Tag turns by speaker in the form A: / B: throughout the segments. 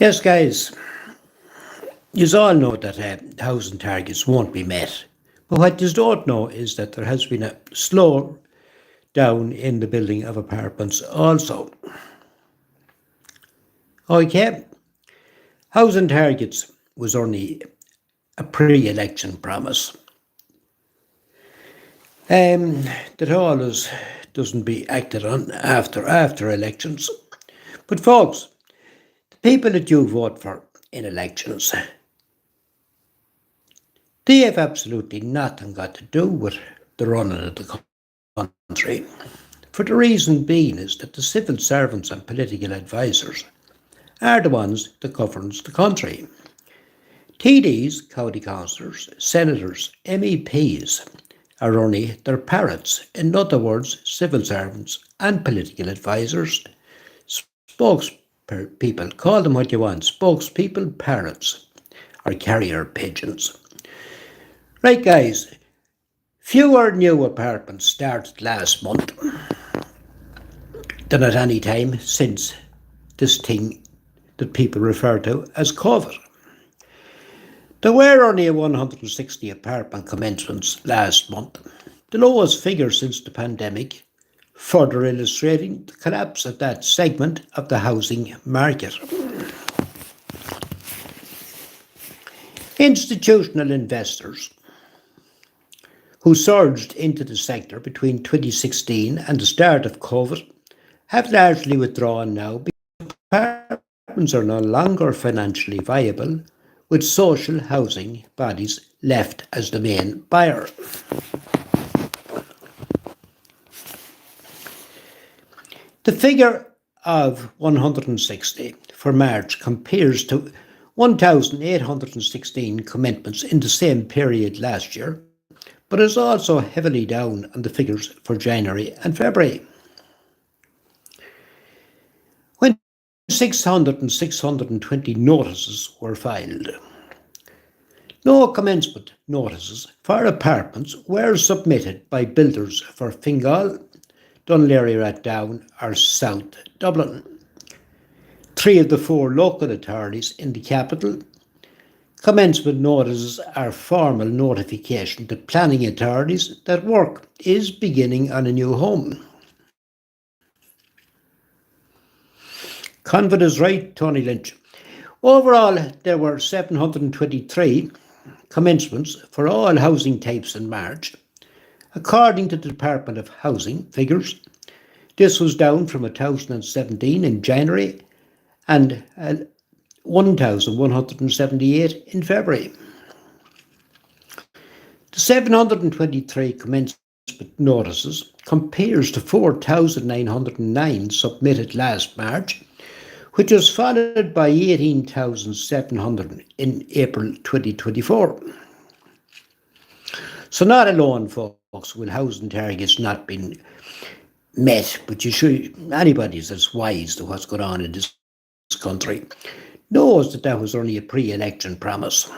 A: Yes, guys, you all know that housing targets won't be met. But what you don't know is that there has been a slow down in the building of apartments also. Okay, housing targets was only a pre-election promise. That always doesn't be acted on after elections. But folks, the people that you vote for in elections, they have absolutely nothing got to do with the running of the country. For the reason being is that the civil servants and political advisors are the ones that governs the country. TDs, county councillors, senators, MEPs are only their parrots. In other words, civil servants and political advisors, spokespeople, call them what you want, spokespeople, parrots, or carrier pigeons. Right, guys, fewer new apartments started last month than at any time since this thing that people refer to as COVID. There were only 160 apartment commencements last month, the lowest figure since the pandemic, further illustrating the collapse of that segment of the housing market. Institutional investors who surged into the sector between 2016 and the start of COVID have largely withdrawn now because apartments are no longer financially viable, with social housing bodies left as the main buyer. The figure of 160 for March compares to 1,816 commencements in the same period last year, but is also heavily down on the figures for January and February, when 600 and 620 notices were filed. No commencement notices for apartments were submitted by builders for Fingal, Dunleary Rathdown or South Dublin. 3 of the 4 local authorities in the capital. Commencement notices are formal notification to planning authorities that work is beginning on a new home. Confidence right, Tony Lynch. Overall, there were 723 commencements for all housing types in March. According to the Department of Housing figures, this was down from 1,017 in January and 1,178 in February. The 723 commencement notices compares to 4,909 submitted last March, which was followed by 18,700 in April 2024. So not alone, folks, will housing targets not been met, but anybody that's wise to what's going on in this country knows that was only a pre-election promise.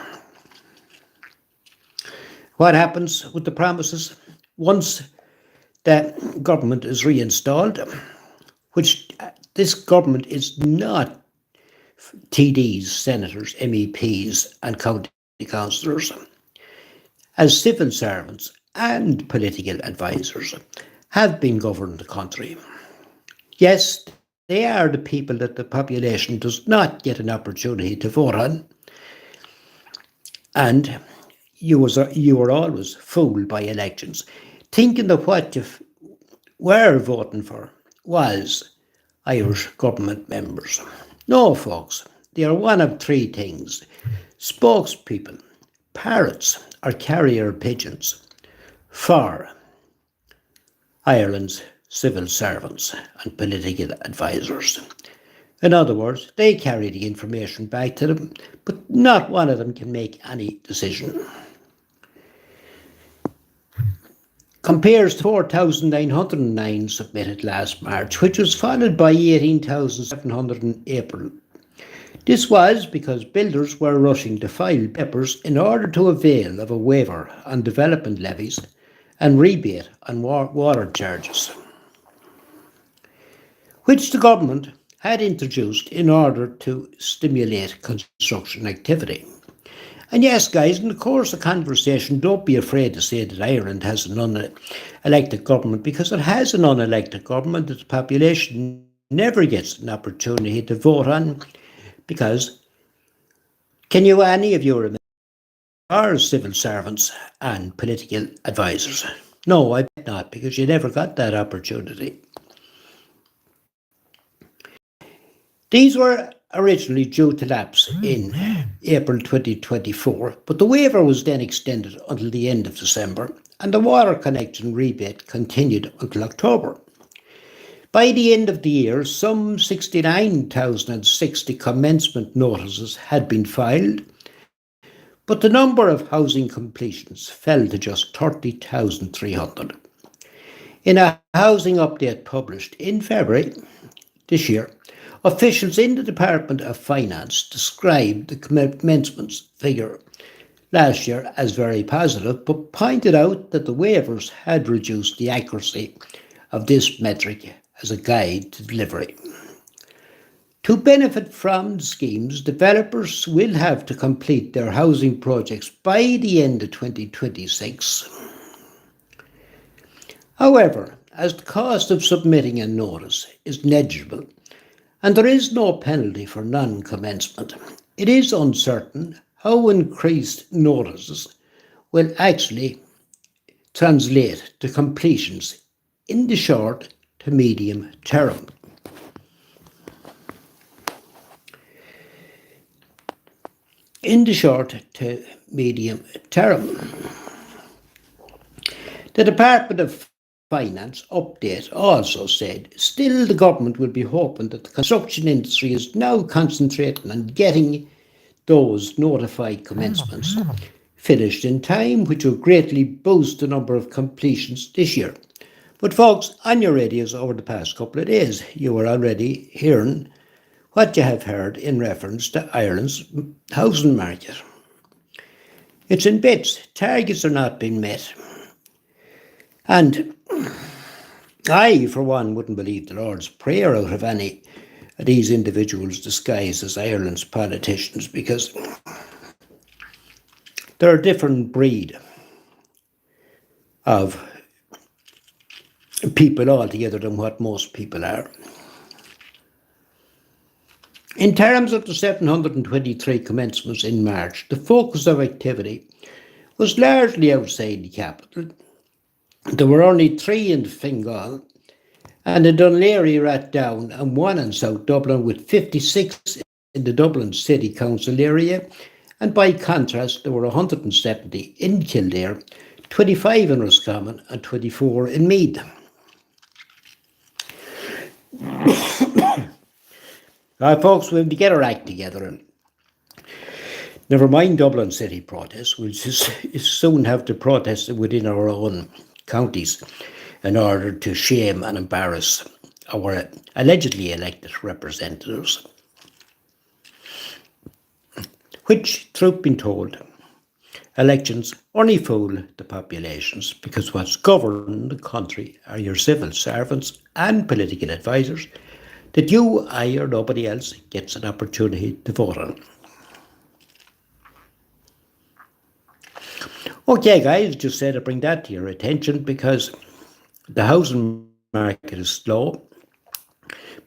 A: What happens with the promises once the government is reinstalled, which this government is not TDs, senators, MEPs and county councillors, as civil servants and political advisors have been governing the country. Yes, they are the people that the population does not get an opportunity to vote on. And you were always fooled by elections, thinking that what you were voting for was Irish government members. No, folks, they are one of 3 things: spokespeople, parrots or carrier pigeons for Ireland's civil servants and political advisors. In other words, they carry the information back to them, but not one of them can make any decision. Compares to 4,909 submitted last March, which was followed by 18,700 in April. This was because builders were rushing to file papers in order to avail of a waiver on development levies and rebate on water charges, which the government had introduced in order to stimulate construction activity. And yes, guys, in the course of conversation, don't be afraid to say that Ireland has an unelected government, because it has an unelected government that the population never gets an opportunity to vote on. Because can you, any of you remember, are civil servants and political advisors? No, I bet not, because you never got that opportunity. These were originally due to lapse in April 2024, but the waiver was then extended until the end of December, and the water connection rebate continued until October. By the end of the year, some 69,060 commencement notices had been filed, but the number of housing completions fell to just 30,300. In a housing update published in February this year, officials in the Department of Finance described the commencements figure last year as very positive, but pointed out that the waivers had reduced the accuracy of this metric as a guide to delivery. To benefit from the schemes, developers will have to complete their housing projects by the end of 2026. However, as the cost of submitting a notice is negligible and there is no penalty for non-commencement, it is uncertain how increased notices will actually translate to completions in the short to medium term. In the short to medium term, the Department of Finance update also said, still the government will be hoping that the construction industry is now concentrating on getting those notified commencements finished in time, which will greatly boost the number of completions this year. But folks, on your radios over the past couple of days, you are already hearing what you have heard in reference to Ireland's housing market. It's in bits. Targets are not being met. And I, for one, wouldn't believe the Lord's Prayer out of any of these individuals disguised as Ireland's politicians, because they're a different breed of people altogether than what most people are. In terms of the 723 commencements in March, the focus of activity was largely outside the capital. There were only 3 in Fingal and in Dún Laoghaire, Rathdown, and 1 in South Dublin, with 56 in the Dublin City Council area. And by contrast, there were 170 in Kildare, 25 in Roscommon, and 24 in Meath. Folks, we'll get our act together, and never mind Dublin City protests, we'll just soon have to protest within our own counties in order to shame and embarrass our allegedly elected representatives. Which, truth be told, elections only fool the populations, because what's governing the country are your civil servants and political advisors that you, I, or nobody else gets an opportunity to vote on. Okay, guys, just said to bring that to your attention, because the housing market is slow,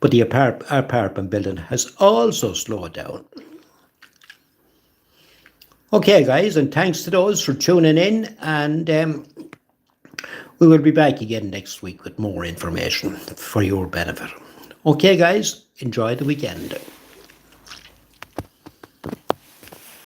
A: but the apartment building has also slowed down. Okay, guys, and thanks to those for tuning in, and we will be back again next week with more information for your benefit. Okay, guys, enjoy the weekend.